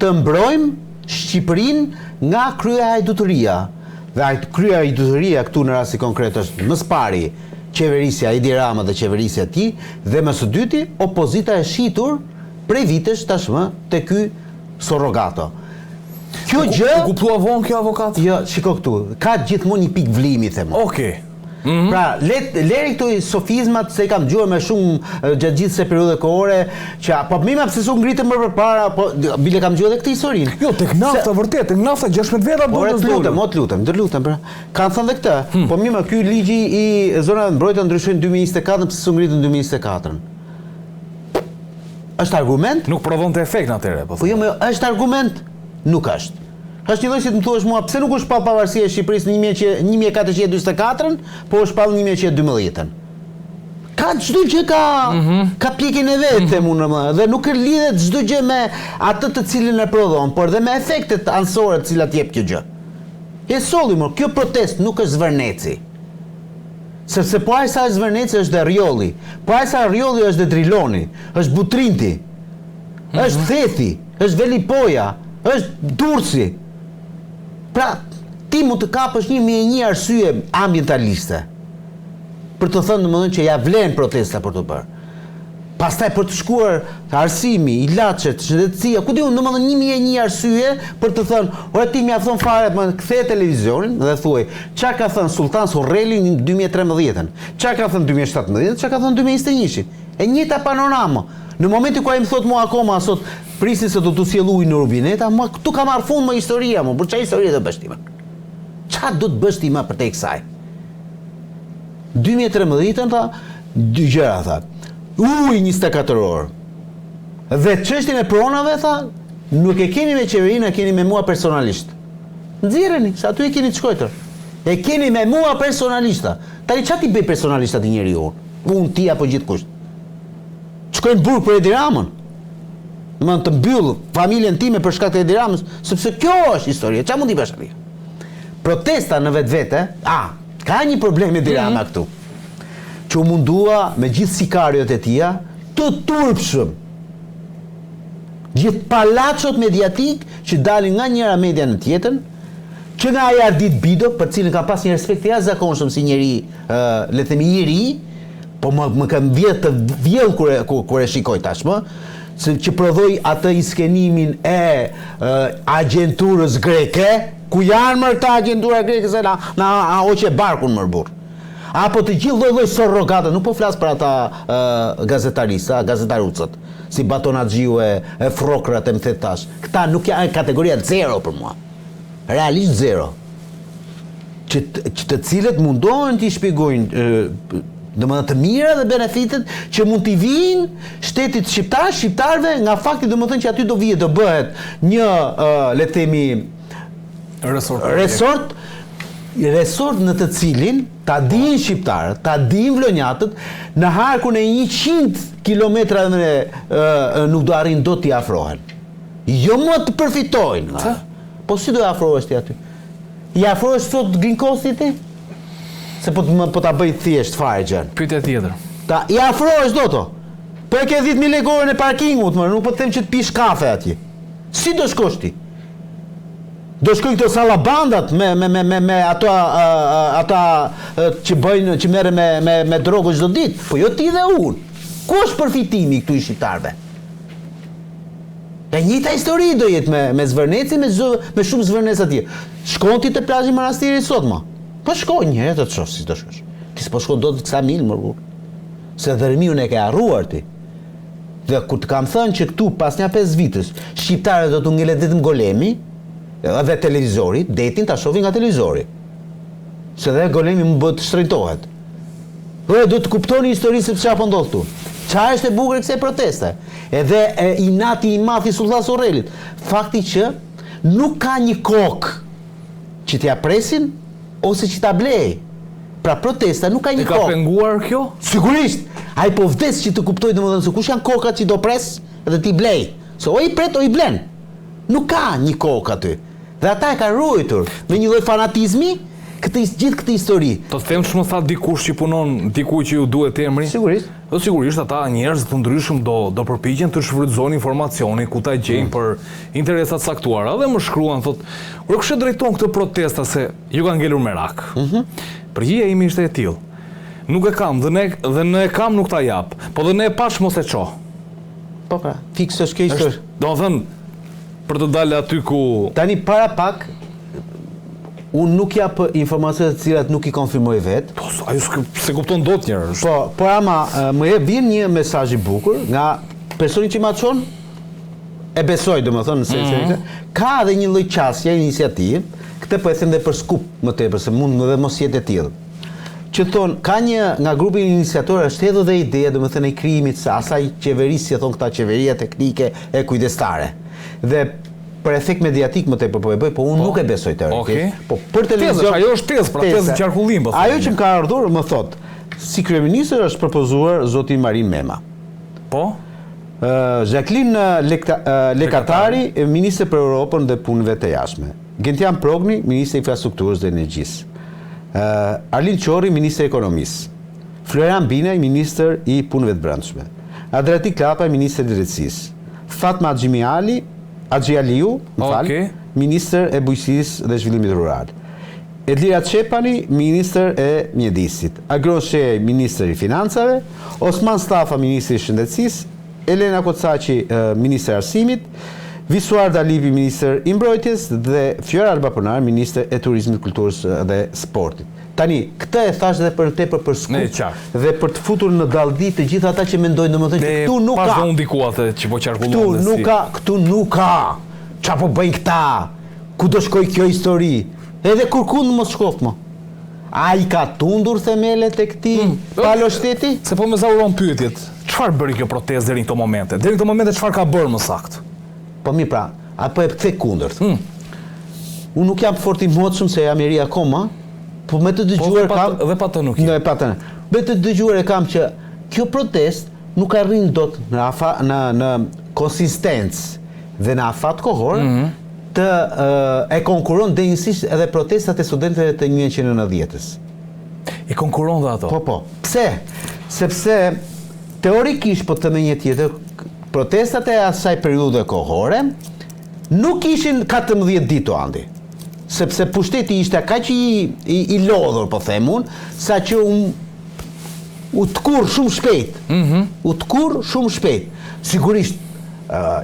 të mbrojmë Shqipërinë nga kryehajduteria. Dhe kryehajduteria këtu në rasti konkret është më së pari qeverisja Edi Rama dhe qeverisja e tij, dhe më së dyti opozita e shitur prej vitesh tashmë te ky surrogato. Kjo gjë kuptua vonë kjo avokat? Jo, shiko këtu. Ka gjithmonë një pikë vlimi them. Okej. Pra, leri këto sofizmat se i kam dëgjuar më shumë gjatë gjithë se periudhë kohore, që po më pse s'u ngritëm më përpara, po bile kam dëgjuar edhe këtë historinë. Jo, tek nafta vërtet, tek nafta 16 veta do të lutem, pra. Kanë thënë edhe këtë. Po më ky ligji i zonave të mbrojtura ndryshoi në 2024, pse s'u ngritën në 2024? Është argument? Nuk prodhonte efekt atëherë, po. Po jo, është argument? Nuk është. Është një lloj si të më thuash mua, pse nuk është pa pavarësia e Shqipërisë në 1444, po është pa në 1912. Ka çdo gjë ka pjekjen e vet, them unë, dhe nuk lidhet çdo gjë me atë të cilin e prodhon, por dhe me efektet anësore të cilat jep kjo gjë. E solli më, kjo protestë nuk është zvërneci. Sepse po ai sa zvërneci është dhe Rjolli, po ai sa Rjolli është dhe Driloni, është Butrinti, është Thethi, është Velipoja, është Durrësi. Pra, ti mund të kapësh 1001 arsye ambientaliste për të thënë domethënë që ja vlen protesta për të bërë. Pastaj për të shkuar arsimi, ilaçet, shëndetësia, ku diun domethënë 1001 arsye për të thënë, ora ti mjafton fare të kthej televizionin dhe thuaj, çka ka thënë Sultan Sorreli në 2013-ën, çka ka thënë 2017-ën, çka ka thënë 2021-ën. E njëjta panoramë. Në momentin ku ai më thot mua akoma sot prisni se do të sjell ujë në rubineta, mua këtu ka marr fund më historia, më për çfarë histori do bësh ti më? Çfarë do të bësh ti më për te kësaj? 2013-ën tha dy gjëra tha. Ujë 24 orë. Dhe çështjen e pronave tha, nuk e keni me qeverinë, e keni me mua personalisht. Nxirreni, se aty e keni të shkojtur. E keni me mua personalisht. Tani çfarë ti bëj personalisht atë njeriu? Unë ti apo gjithkusht? Shkojnë burg për Edi Ramën. Më të mbyll familjen time për shkak të Edi Ramës, sepse kjo është historia. Çfarë mund t'i bësh atij? Protesta në vetvete, ka një problem Edi Rama këtu. Që u mundua me gjithë sikariot e tia të turpshëm. Gjithë palaçot mediatik që dalin nga njëra media në tjetrën, që nga ai Ardit Bido, për cilën ka pas një respekt të jashtëzakonshëm si njeri, le të themi i ri, po më kam vjet të vjell kur e shikoj tashmë, se që prodhoi atë iskenimin e agjenturës greke, ku janë më këta agjentura greke se na hoqe barkun më burr. Apo të gjithë lloj-lloj surrogate, nuk po flas për ata gazetarisë, gazetarucët, si Batonaxhiu e Frokrat e më the tash. Këta nuk janë kategoria 0 për mua. Realisht 0. Që të cilët mundohen t'i shpjegojnë domethënë të mira dhe benefitet që mund t'i vinë shtetit shqiptarëve nga fakti domethënë që aty do bëhet një le të themi resort në të cilin ta dinë shqiptarët, ta dinë vlonjatët, në harkun e 100 kilometra nuk do arrin dot t'i afrohen. Jo më të përfitojnë. Po si do të afrohesh ti aty? I afrohesh sot Green Coastit ti? Se po ta bëj thjesht fare gjën. Pyetje tjetër. I afrohesh do to. Po e ke 10.000 lekë në parkingut, më nuk po të them që të pish kafe atje. Si do shkosh ti? Do shkojnë këto sallabandat me ata që bëjnë, që merren me drogë çdo ditë, po jo ti dhe unë. Ku është përfitimi këtu i shqiptarëve? E njëjta histori do jetë me zvërneci, me shumë zvërnec atje. Shkon ti te plazhi i Manastirit sot më? Po shkoj një herë të shoh si do shkosh. Ti s'po shkon dot kësa mil më burr. Se dërmiun e ke harruar ti. Dhe kur të kam thënë që këtu pas një 5 vitës shqiptarët do të ngelet vetëm golemi dhe televizori, detin ta shohin nga televizori. Se dhe golemi më bëhet shtrejtohet. Do të kuptoni historisë se çfarë po ndodh këtu. Çfarë është e bukur kësaj proteste? Edhe inati i madh i Sultan Sorrelit. Fakti që nuk ka një kokë që t'ia presin ose që ta blej. Pra protesta nuk ka një kokë. Ka penguar kjo? Sigurisht. Ai po vdes që të kuptoj domethënë se kush janë kokat që do pres dhe ti blej. Se o i pret o i blen. Nuk ka një kokë aty. Dhe ata e kanë ruajtur me një lloj fanatizmi, gjithë këtë histori. Do të them ç'më tha dikush që punon diku që ju duhet emri. Sigurisht. Do sigurisht ata njerëz të ndryshëm do përpiqen të shfrytëzojnë informacionin ku ta gjejnë për interesa të caktuara. Dhe më shkruan thotë, kur kush e drejton këtë protesta se ju ka ngelur merak. Përgjigjja ime ishte e tillë. Nuk e kam dhe ne e kam nuk ta jap, po dhe ne e pash mos e ço. Po pra, fiks është keq. Do thënë për të dalë aty ku tani para pak unë nuk jap informacione të cilat nuk i konfirmoj vetë. po ajo se kupton dot njerëz. Po ama më vjen një mesazh i bukur nga personi që ma çon, e besoj domethënë se ka edhe një lloj qasje, iniciativë, këtë po e them edhe për skup më tepër se mund edhe mos jetë e tillë. Që thon, ka një nga grupi iniciatorë është edhe dhe ideja domethënë e krijimit së asaj qeverisë, si thon këta qeveria teknike e kujdestare. Dhe për efekt mediatik më tepër po e bëj, po unë nuk e besoj teorikisht. Po për televizion, ajo është tezë, pra tezë qarkullim, po. Ajo që më ka ardhur më thot, si kryeministër është propozuar zoti Marin Mema. Po? Jacqueline Lekatari, ministre për Europën dhe punëve të jashtme. Gentian Progni, ministre i infrastrukturës dhe energjisë. Arlin Qorri, ministre i ekonomisë. Florian Binaj, ministër i punëve të brendshme. Adriatik Klapaj, ministre i drejtësisë. Fatma Axhialiu, ministër e bujqësisë dhe zhvillimit rural. Edlira Çepani, ministër e mjedisit. Agron Shej, ministër i financave. Osman Stafa, ministër i shëndetësisë. Elena Kocaqi, ministër e arsimit. Visuar Dalipi, ministër i mbrojtjes dhe Fiora Albaponar, ministër e turizmit, kulturës dhe sportit. Tani, këtë e thash edhe për skup dhe për të futur në dalldi të gjithë ata që mendojnë domethënë që këtu nuk ka. Pas do ndiku atë që po qarkullon. Këtu nuk ka. Çfarë po bëjnë këta? Ku do shkoj kjo histori? Edhe kurkund mos shkoft më. Ai ka tundur themelet e këtij palo shteti? Se po më zauron pyetjet. Çfarë bëri kjo protestë deri në këto momente? Deri në këto momente çfarë ka bërë më saktë? Po mirë pra, apo e kthe kundërt. Unë nuk jam fort i motshëm se jam i ri akoma, po me të dëgjuar kam dhe pa të nuk. Me të dëgjuar e kam që kjo protestë nuk arrin dot në konsistencë dhe në afat kohor të e konkuron denjësisht edhe protestat e studentëve të 1990-s. I konkuron dhe ato? Po. Pse? Sepse teorikisht po të me një tjetër protestat e asaj periudhe kohore nuk ishin 14 ditë andi. Sepse pushteti ishte kaq i lodhur, po them unë, sa që u tkur shumë shpejt. U tkur shumë shpejt. Sigurisht,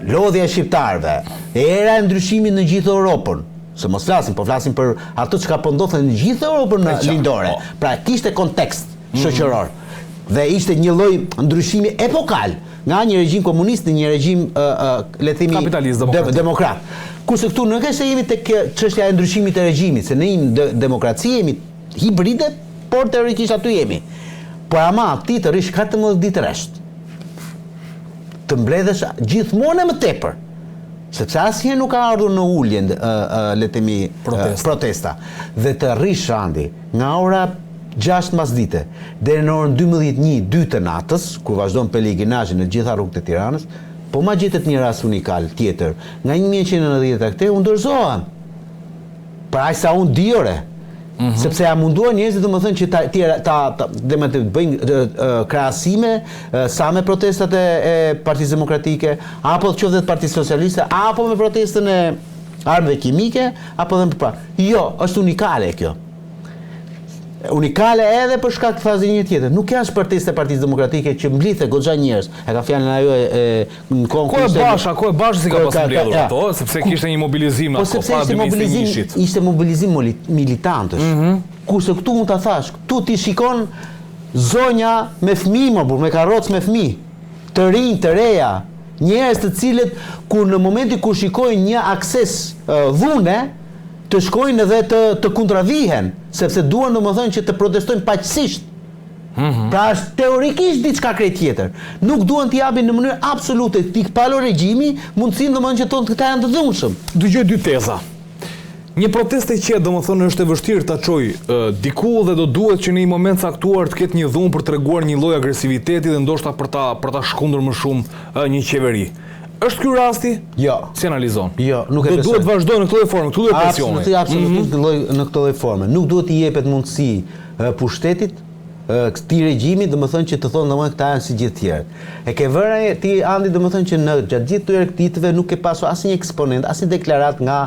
lodhja e shqiptarëve, era e ndryshimit në gjithë Europën, se mos flasim, po flasim për ato që ka po ndodhur në gjithë Europën lindore. Pra kishte kontekst shoqëror. Dhe ishte një lloj ndryshimi epokal nga një regjim komunist në një regjim le të themi kapitalist demokrat. Kurse këtu nuk është se jemi tek çështja e ndryshimit të regjimit, se ne jemi demokraci, jemi hibride, por teorikisht aty jemi. Por ama ti të rish 14 ditë rresht. Të mbledhesh gjithmonë më tepër. Sepse asnjëherë nuk ka ardhur në ulje le të themi protesta. Dhe të rish andi nga ora 6 pasdite deri në orën 12:01 të natës, kur vazhdon pelegrinazhi në gjitha rrugët e Tiranës, po ma gjetet një rast unikal tjetër. Nga 1990 këtej u ndërzohen. Pra aq sa unë di ore. Sepse ja munduan njerëzit domethënë që të bëjnë krahasime sa me protestat e Partisë Demokratike, apo qoftë të Partisë Socialiste, apo me protestën e armëve kimike, apo dhe më përpara. Jo, është unikale kjo. Unikale edhe për shkak të fazë një tjetër. Nuk janë protestë e Partisë Demokratike që mblidhe goxha njerëz. E ka fjalën ajo në Ko e bash si ka pas mbledhur ato, sepse kishte një mobilizim apo para 2021-shit. Ishte mobilizim militantësh. Kurse këtu mund ta thash, këtu ti shikon zonja me fëmijë, me karrocë me fëmijë, të rinj, të reja, njerëz të cilët kur në momentin kur shikojnë një akses dhune, të shkojnë edhe të kontravihen, sepse duan domethënë që të protestojnë paqësisht. Pra është teorikisht diçka krejt tjetër. Nuk duan t'i japin në mënyrë absolute tik palo regjimi mundësinë domethënë që tonë këta janë të dhunshëm. Dëgjoj dy teza. Një protestë që domethënë është e vështirë ta çoj diku dhe do duhet që në një moment caktuar të ketë një dhunë për treguar një lloj agresiviteti dhe ndoshta për ta shkundur më shumë një qeveri. Është ky rasti? Jo. Si analizon? Jo, nuk e besoj. Duhet vazhdojnë në këtë lloj forme, këtu lloj presioni. Absolutisht në këtë lloj forme. Nuk duhet i jepet mundësi pushtetit këtij regjimi, domethënë që të thonë domethënë këta janë si gjithë tjerë. E ke vënë ti Andi domethënë që në gjatë gjithë këtyre ditëve nuk ke pasur asnjë eksponent, asnjë deklarat nga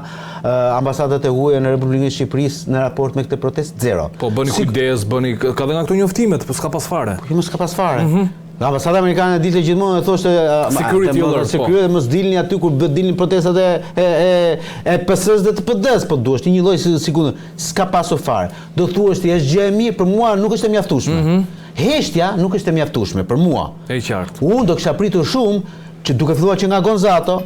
ambasadat e huaja në Republikën e Shqipërisë në raport me këtë protestë, zero. Po bëni kujdes, ka dhe nga këto njoftimet, po s'ka pas fare. Po mos ka pas fare. Ambasada amerikane dilte gjithmonë e thoshte security mos dilni aty kur dilnin protestat e PS-s dhe të PD-s, po duhesh një lloj sigurt. S'ka pasur fare. Do thuhesh ti është gjë e mirë, për mua nuk është e mjaftueshme. Heshtja nuk është e mjaftueshme për mua. E qartë. Unë do kisha pritur shumë që duke filluar që nga Gonzato,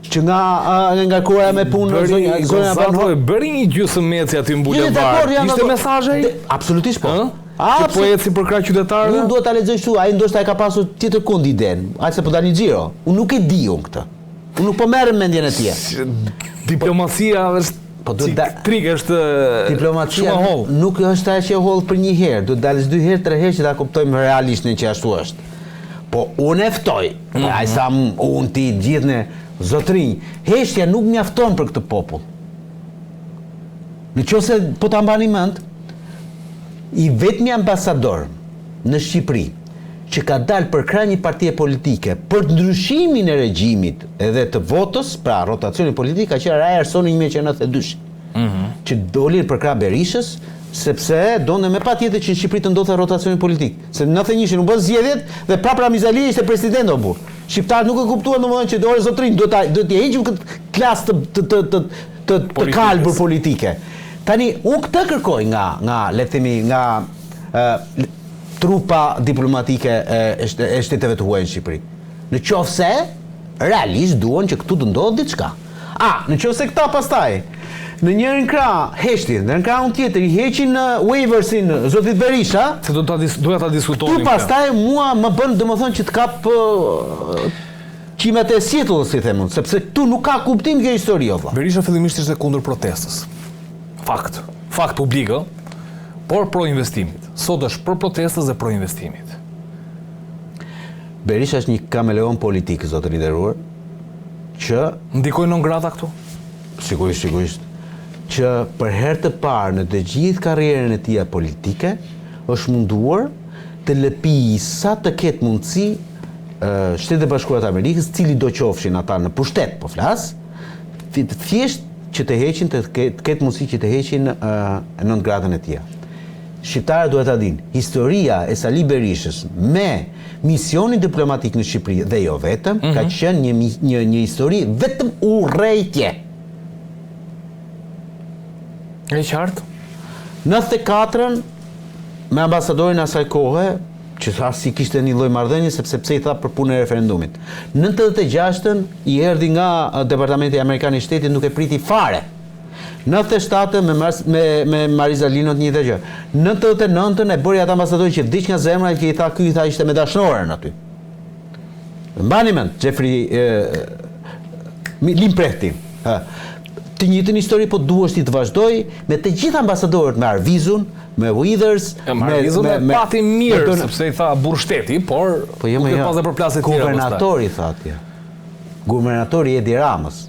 që nga kura me punë Gonzato bëri një gjysmë meci aty mbulën varr. Ishte mesazhi? Absolutisht po. Që po eci për krah qytetarëve? Unë duhet ta lexoj kështu, ai ndoshta e ka pasur tjetër kund iden. Aq se po dalin xhiro. Unë nuk e di unë këtë. Unë nuk po merrem mendjen e tij. Diplomacia është trik është diplomacia nuk është ajo që e holl për një herë, duhet dalësh 2 herë, 3 herë që ta kuptojmë realisht që ashtu është. Po unë e ftoj, ai sa unë ti gjithë në zotrinj, heshtja nuk mjafton për këtë popull. Nëse po ta mbani mend, i vetmi ambasador në Shqipëri që ka dalë për krah një partie politike për ndryshimin e regjimit edhe të votës, pra rotacionin politik, ka qenë Raja Ersoni 1992. Që doli për krah Berishës, sepse donte me patjetër që në Shqipëri të ndodhte rotacioni politik. Se në 91 u bën zgjedhjet dhe prapra Mizali ishte president o burr. Shqiptarët nuk e kuptuan domethënë që dorë zotrin duhet t'i heqim këtë klasë të kalbur politike. Tani, unë këtë kërkoj nga le të themi, nga trupa diplomatike e shteteve të huaja në Shqipëri. Në qoftë se realisht duan që këtu të ndodhë diçka. Në qoftë se këta pastaj në njërin krah heshtin, në krahun tjetër i heqin waiversin zotit Berisha, se duhet ta diskutojmë. Tu pastaj mua më bën domethënë që të kap qimet e sjetullës, si themun, sepse këtu nuk ka kuptim kjo histori vëlla. Berisha fillimisht ishte kundër protestës. Fakt publik, por pro investimit. Sot është pro protestës dhe pro investimit. Berisha është një kameleon politik, zotëri nderuar, që ndikojnë non grata këtu? Sigurisht. Që për herë të parë në të gjithë karrierën e tij politike është munduar të lëpijë sa të ketë mundësi Shtetet e Bashkuara të Amerikës, cili do qofshin ata në pushtet, po flas, thjesht që të heqin, të ketë mundësi që të heqin 9 gradën e tij. Shqiptarët duhet ta dinë, historia e Sali Berishës me misionin diplomatik në Shqipëri dhe jo vetëm, ka qenë një histori vetëm urrejtje. E qartë? 94-ën me ambasadorin asaj kohe, që as si kishte një lloj marrëdhënie sepse pse i tha për punën e referendumit. 96-ën i erdhi nga Departamenti Amerikan i Shtetit, nuk e priti fare. 97-ën me Mariza Linot një gjë. 99-ën e bëri atë ambasadorin që vdiq nga zemra, që i tha ishte me dashnorën aty. Mbani mend, Jeffrey Limprehti. Të njëjtën histori po duhesh ti të vazhdoj me të gjithë ambasadorët, me Arvizun, me Withers, Arvizun e pati mirë, sepse i tha burr shteti, por nuk e pas dhe për plasë të tjera. Guvernatori tha atje. Guvernatori Edi Ramës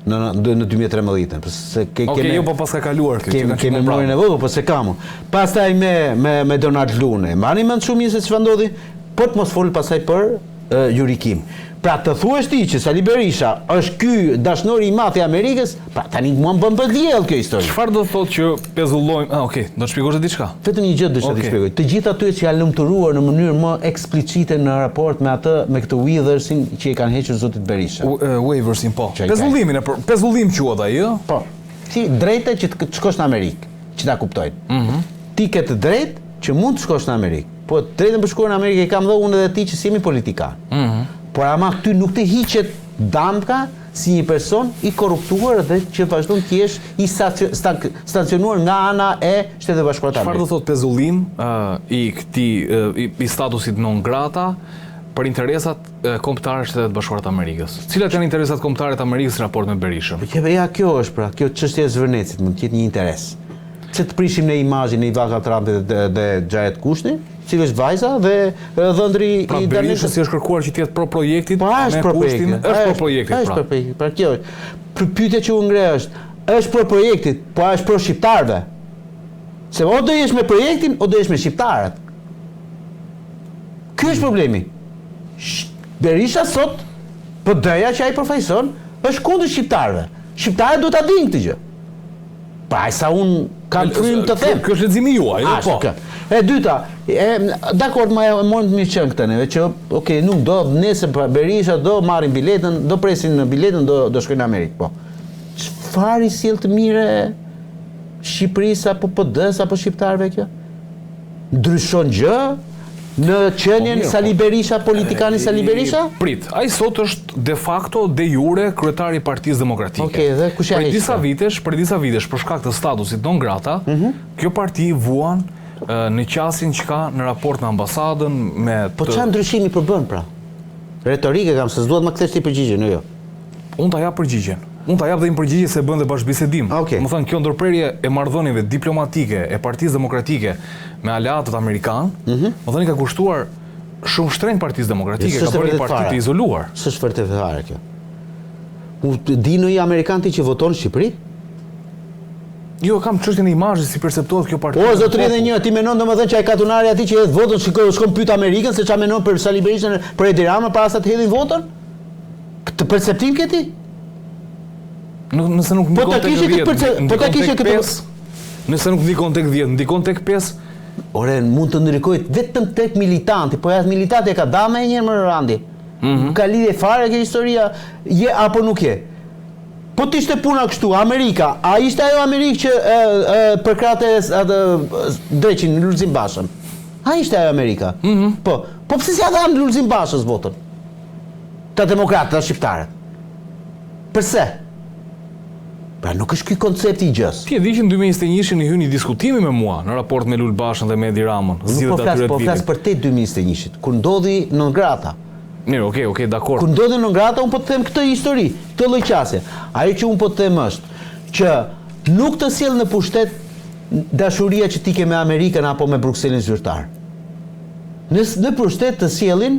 në 2013. Jo, po pas ka kaluar kjo. Kemi memorien e vogël, po se kam. Pastaj me Donald Lune. Mbani mend shumë mirë se çfarë ndodhi, po të mos fol pastaj për jurikim. Pra të thuash ti që Sali Berisha është ky dashnori i madh i Amerikës, pra tani mua më bën përdiell kjo histori. Çfarë do thotë që pezullojmë? Okej, do të shpjegosh diçka. Vetëm një gjë do të shpjegoj. Të gjithë ato që janë lumturuar në mënyrë më eksplicite në raport me këtë Withersin që i kanë hequr zotit Berisha. Waiversin po. Pezullim quhet ai, jo? Po. Ti drejtë që të shkosh në Amerikë, që ta kuptojnë. Ti ke të drejtë që mund të shkosh në Amerikë. Po drejtën për shkuar në Amerikë e kam dhënë unë edhe ti që si jemi politikan. Por ama këty nuk të hiqet damka si një person i korruptuar dhe që vazhdon të jesh i stacionuar nga ana e Shtetit Bashkuar të Amerikës. Çfarë do thotë pezullim i statusit non grata për interesat kombëtare të Shtetit Bashkuar të Amerikës? Cilat janë interesat kombëtare të Amerikës në raport me Berishën? Ja, kjo është pra, kjo çështja e Zvërnecit mund të jetë një interes. që të prishim në imazhin e Ivanka Trumpit dhe Jared Kushner, cilë është vajza dhe dhëndri pra, i Berisha si është kërkuar që tjetë pro projektit, po është pro projektit. Është pro projektit, Është pro projektit. Pra kjo është. Pyetja që u ngre është pro projektit, po është pro shqiptarëve. Se o do jesh me projektin, o do jesh me shqiptarët. Ky është problemi. Berisha sot, PD-ja që ai përfaqëson, është kundër shqiptarëve. Shqiptarët duhet ta dinë këtë gjë. Pa, sa unë kam frym të them. Kjo është leximi juaj, po. E dyta, dakord më e morën të mirë qenë këtë neve, që okay, nuk do nesër Berisha do marrin biletën, do presin në biletën, do shkojnë në Amerikë, po. Çfarë i sjell të mire Shqipërisë apo PD-s apo shqiptarëve kjo? Ndryshon gjë në qenien Sali Berisha, politikani Sali Berisha? Prit, ai sot është de facto de jure kryetari i Partisë Demokratike. Okej, dhe kush Për disa vitesh, për shkak të statusit non grata, kjo parti vuan në qasin që ka në raport në ambasadën me Po çfarë ndryshimi përbën pra? Retorike kam se s'duhet më kthesh ti përgjigjen, jo. Unë ta jap përgjigjen. Unë ta jap dhe një përgjigje se bën dhe bashkëbisedim. Më thënë, kjo ndërprerje e marrëdhënieve diplomatike e Partisë Demokratike me aleatët amerikanë, më thënë ka kushtuar shumë shtrenjtë Partisë Demokratike, ka bërë një parti të izoluar. S'është vërtet fare kjo. Di në Amerikan ti që voton në Shqipëri? Jo, kam çështjen e imazhit si perceptohet kjo parti. O zotëri dhe një, ti menon domethënë që ai katunari aty që hedh votën, shkon pyet Amerikën se çfarë menon për Sali Berishën, për Edi Rama para sa të hedhin votën? Këtë perceptim ke ti? Nëse nuk ndikon tek 10, nëse nuk ndikon tek 10, ndikon tek 5. Ore, mund të ndikojë vetëm tek militanti, po jashtë militanti e ka dame një herë më Randi. Ka lidhje fare kjo historia, je apo nuk je? Po t'ishte puna kështu, Amerika, a ishte ajo Amerikë që përkrate dreqin Lulzim Bashën? A ishte ajo Amerika? Po pse si ja dhanë Lulzim Bashës votën? Ta demokratët, ta shqiptarët? Përse? Pra nuk është ky koncepti i gjës. Ti e di që në 2021 i hyni diskutimi me mua në raport me Lul Bashën dhe me Edi Ramën. Po flas për te 2021, kur ndodhi non grata. Mirë, okay, dakord. Kur ndodhi non grata, unë po të them këtë histori, këtë lloj qasje. Ajo që unë po të them është që nuk të sjell në pushtet dashuria që ti ke me Amerikën apo me Brukselin zyrtar. Në pushtet të sjellin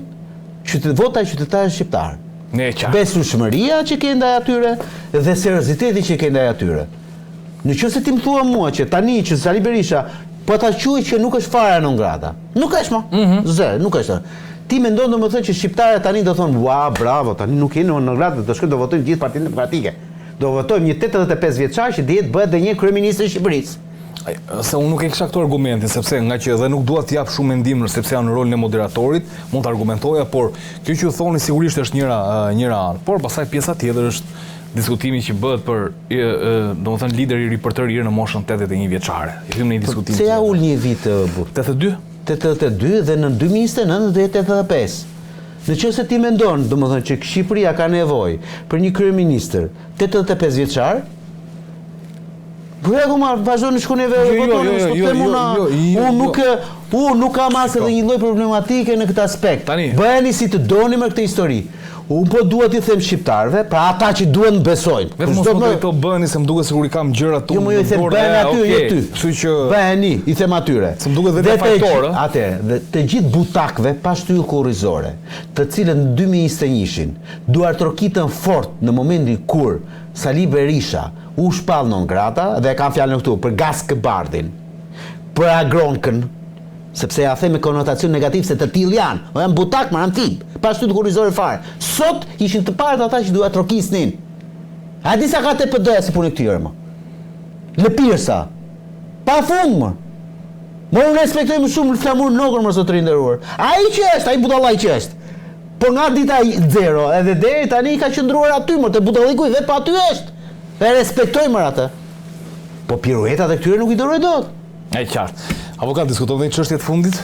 vota e qytetarëve shqiptar. Besueshmëria që ke ndaj atyre dhe serioziteti që ke ndaj atyre. Nëse ti më thua mua që tani që Sali Berisha po ta quaj që nuk është fare non grata. Nuk është më. Zero, nuk është. Ti mendon domethënë që shqiptarët tani do thonë, "Ua, bravo, tani nuk jeni non grata, do shkojnë do votojnë gjithë Partinë Demokratike. Do votojmë një 85 vjeçar që dihet bëhet dhe një kryeminist i Shqipërisë." Se unë nuk e kisha këto argumentin, sepse nga që edhe nuk dua të jap shumë mendim sepse janë në rolin e moderatorit, mund të argumentoja, por kjo që ju thoni sigurisht është njëra anë. Por pastaj pjesa tjetër është diskutimi që bëhet për domethënë lideri i ri për të rirë në moshën 81 vjeçare. I hym në një diskutim. Se ja ul një vit 82? 82 dhe në 2029 do jetë 85. Nëse ti mendon, domethënë që Shqipëria ka nevojë për një kryeministër 85 vjeçar, Brego ma vazhdo në shkuneve unë nuk kam asë edhe një lloj problematike në këtë aspekt. Bëheni si të doni me këtë histori. Unë po duhet i them shqiptarëve, pra ata që duhen besojnë. Vetëm mos më këto bëheni se më duket sikur I kam gjëra tu. Jo më i them bëheni aty, jo ty. Kështu që bëheni, I them atyre. Se më duket vetë faktorë. Atëherë, dhe të gjithë butakëve pa shtyllë kurrizore, të cilët në 2021-shin duartrokitën fort në momentin kur Sali Berisha u shpall non grata dhe kam fjalën këtu për Gaskëbardhin, për Agronkën, sepse ja them me konotacion negativ se të tillë janë, o janë butak, ma janë tip, pa shtyllë kurrizore fare. Sot ishin të parët ata që duhet trokisnin. A di sa ka të PD-ja si punë këtyre më? Lëpirsa. Pa fund më. Më unë respektoj më shumë flamur nogër më zotëri nderuar. Ai që është, ai budallaj që është. Por nga dita 0 edhe deri tani ka qëndruar aty më te budalliku vetë pa aty është. E respektoj më atë. Po piruetat e këtyre nuk I doroj dot. E qartë. Avokat, diskutojmë dhe çështjet fundit.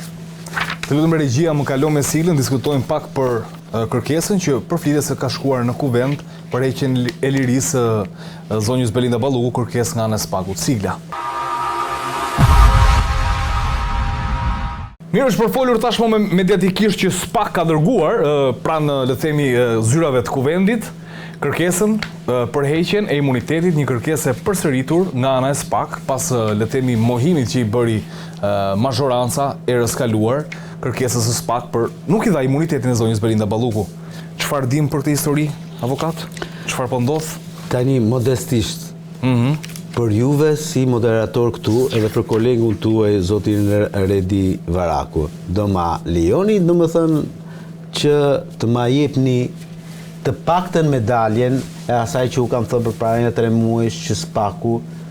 Të lutem regjia më kalon me siglën, diskutojmë pak për kërkesën që përflitet se ka shkuar në kuvend për heqjen e lirisë zonjës Belinda Balluku, kërkesë nga ana e Spagut. Sigla. Mirë, është përfolur tashmë mediatikisht që SPAK ka dërguar pranë le të themi zyrave të kuvendit kërkesën përheqjen e imunitetit, një kërkesë e përsëritur nga ana e SPAK pas le të themi mohimit që i bëri mazhoranca erës kaluar, kërkesës së SPAK për nuk i dha imunitetin e zonjës Belinda Balluku. Çfarë dim për këtë histori, avokat? Çfarë po ndodh? Tani modestisht. Për juve si moderator këtu edhe për kolegun tuaj zotin Redi Varaku, do ma lejoni domethënë që të ma jepni të paktën medaljen e asaj që u kam thënë për para 3 muajsh që SPAK-u